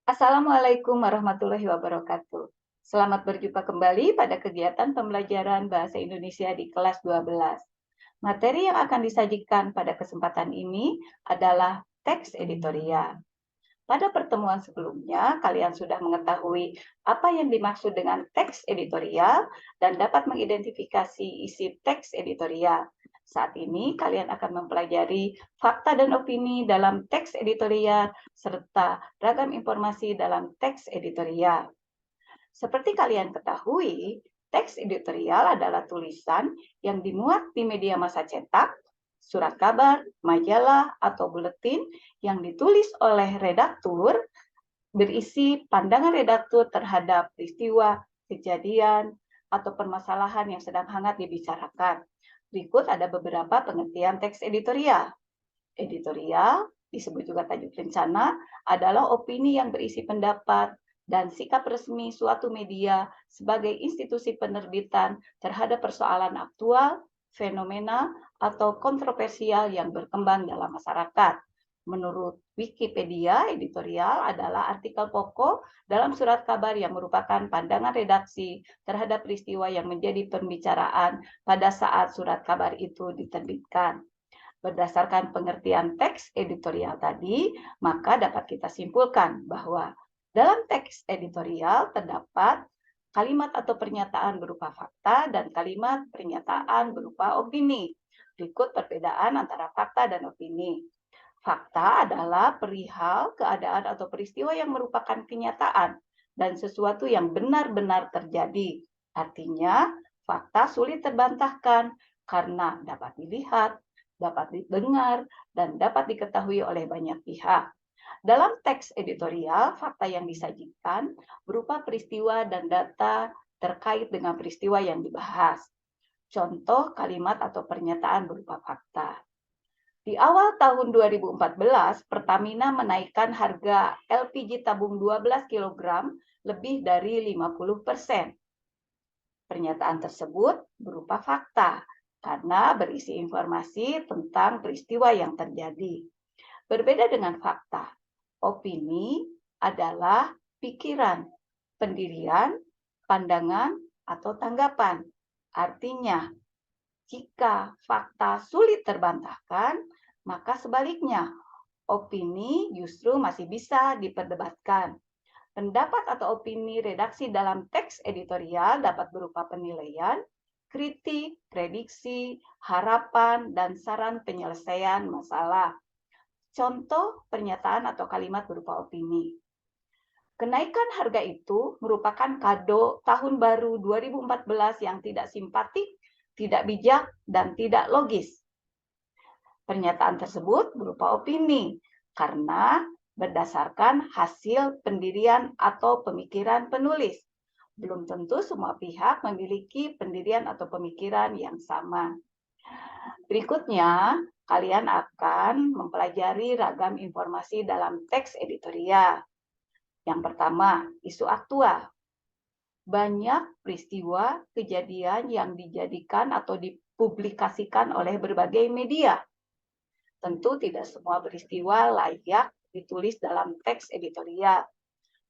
Assalamualaikum warahmatullahi wabarakatuh. Selamat berjumpa kembali pada kegiatan pembelajaran Bahasa Indonesia di kelas 12. Materi yang akan disajikan pada kesempatan ini adalah teks editorial. Pada pertemuan sebelumnya, kalian sudah mengetahui apa yang dimaksud dengan teks editorial dan dapat mengidentifikasi isi teks editorial. Saat ini, kalian akan mempelajari fakta dan opini dalam teks editorial serta ragam informasi dalam teks editorial. Seperti kalian ketahui, teks editorial adalah tulisan yang dimuat di media massa cetak, surat kabar, majalah, atau buletin yang ditulis oleh redaktur, berisi pandangan redaktur terhadap peristiwa, kejadian, atau permasalahan yang sedang hangat dibicarakan. Berikut ada beberapa pengertian teks editorial. Editorial, disebut juga tajuk rencana, adalah opini yang berisi pendapat dan sikap resmi suatu media sebagai institusi penerbitan terhadap persoalan aktual, fenomena, atau kontroversial yang berkembang dalam masyarakat. Menurut Wikipedia, editorial adalah artikel pokok dalam surat kabar yang merupakan pandangan redaksi terhadap peristiwa yang menjadi pembicaraan pada saat surat kabar itu diterbitkan. Berdasarkan pengertian teks editorial tadi, maka dapat kita simpulkan bahwa dalam teks editorial terdapat kalimat atau pernyataan berupa fakta dan kalimat pernyataan berupa opini. Berikut perbedaan antara fakta dan opini. Fakta adalah perihal keadaan atau peristiwa yang merupakan kenyataan dan sesuatu yang benar-benar terjadi. Artinya, fakta sulit terbantahkan karena dapat dilihat, dapat didengar, dan dapat diketahui oleh banyak pihak. Dalam teks editorial, fakta yang disajikan berupa peristiwa dan data terkait dengan peristiwa yang dibahas. Contoh kalimat atau pernyataan berupa fakta. Di awal tahun 2014, Pertamina menaikkan harga LPG tabung 12 kg lebih dari 50%. Pernyataan tersebut berupa fakta karena berisi informasi tentang peristiwa yang terjadi. Berbeda dengan fakta, opini adalah pikiran, pendirian, pandangan, atau tanggapan. Artinya, jika fakta sulit terbantahkan, maka sebaliknya, opini justru masih bisa diperdebatkan. Pendapat atau opini redaksi dalam teks editorial dapat berupa penilaian, kritik, prediksi, harapan, dan saran penyelesaian masalah. Contoh pernyataan atau kalimat berupa opini. Kenaikan harga itu merupakan kado tahun baru 2014 yang tidak simpatik, tidak bijak, dan tidak logis. Pernyataan tersebut berupa opini karena berdasarkan hasil pendirian atau pemikiran penulis. Belum tentu semua pihak memiliki pendirian atau pemikiran yang sama. Berikutnya, kalian akan mempelajari ragam informasi dalam teks editorial. Yang pertama, isu aktual. Banyak peristiwa, kejadian yang dijadikan atau dipublikasikan oleh berbagai media. Tentu tidak semua peristiwa layak ditulis dalam teks editorial.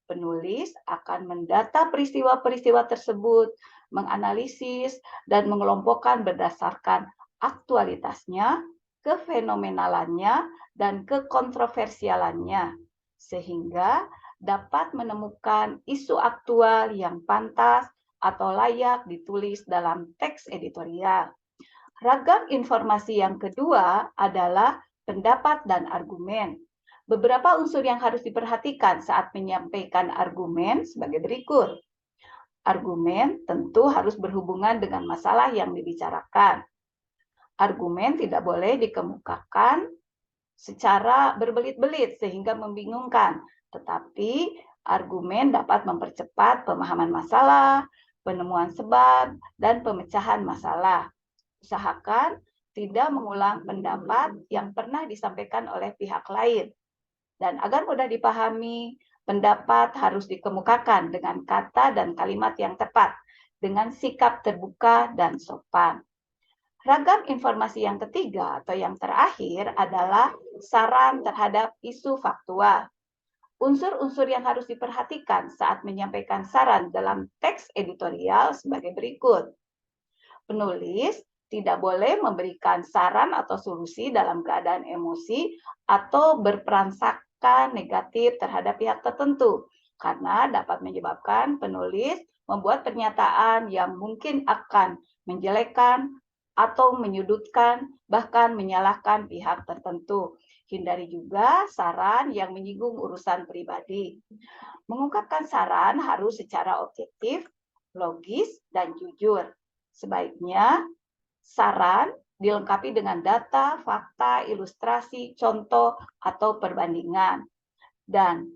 Penulis akan mendata peristiwa-peristiwa tersebut, menganalisis, dan mengelompokkan berdasarkan aktualitasnya, kefenomenalannya, dan kekontroversialannya, sehingga dapat menemukan isu aktual yang pantas atau layak ditulis dalam teks editorial. Ragam informasi yang kedua adalah pendapat dan argumen. Beberapa unsur yang harus diperhatikan saat menyampaikan argumen sebagai berikut. Argumen tentu harus berhubungan dengan masalah yang dibicarakan. Argumen tidak boleh dikemukakan secara berbelit-belit sehingga membingungkan, tetapi argumen dapat mempercepat pemahaman masalah, penemuan sebab, dan pemecahan masalah. Usahakan tidak mengulang pendapat yang pernah disampaikan oleh pihak lain. Dan agar mudah dipahami, pendapat harus dikemukakan dengan kata dan kalimat yang tepat, dengan sikap terbuka dan sopan. Ragam informasi yang ketiga atau yang terakhir adalah saran terhadap isu faktual. Unsur-unsur yang harus diperhatikan saat menyampaikan saran dalam teks editorial sebagai berikut. Penulis tidak boleh memberikan saran atau solusi dalam keadaan emosi atau berprasangka negatif terhadap pihak tertentu, karena dapat menyebabkan penulis membuat pernyataan yang mungkin akan menjelekkan atau menyudutkan, bahkan menyalahkan pihak tertentu. Hindari juga saran yang menyinggung urusan pribadi. Mengungkapkan saran harus secara objektif, logis, dan jujur. Sebaiknya saran dilengkapi dengan data, fakta, ilustrasi, contoh, atau perbandingan. Dan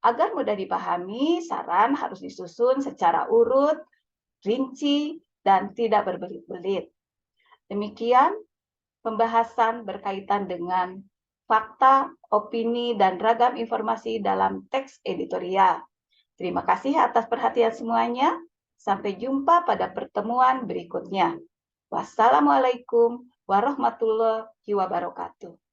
agar mudah dipahami, saran harus disusun secara urut, rinci, dan tidak berbelit-belit. Demikian pembahasan berkaitan dengan fakta, opini, dan ragam informasi dalam teks editorial. Terima kasih atas perhatian semuanya. Sampai jumpa pada pertemuan berikutnya. Wassalamualaikum warahmatullahi wabarakatuh.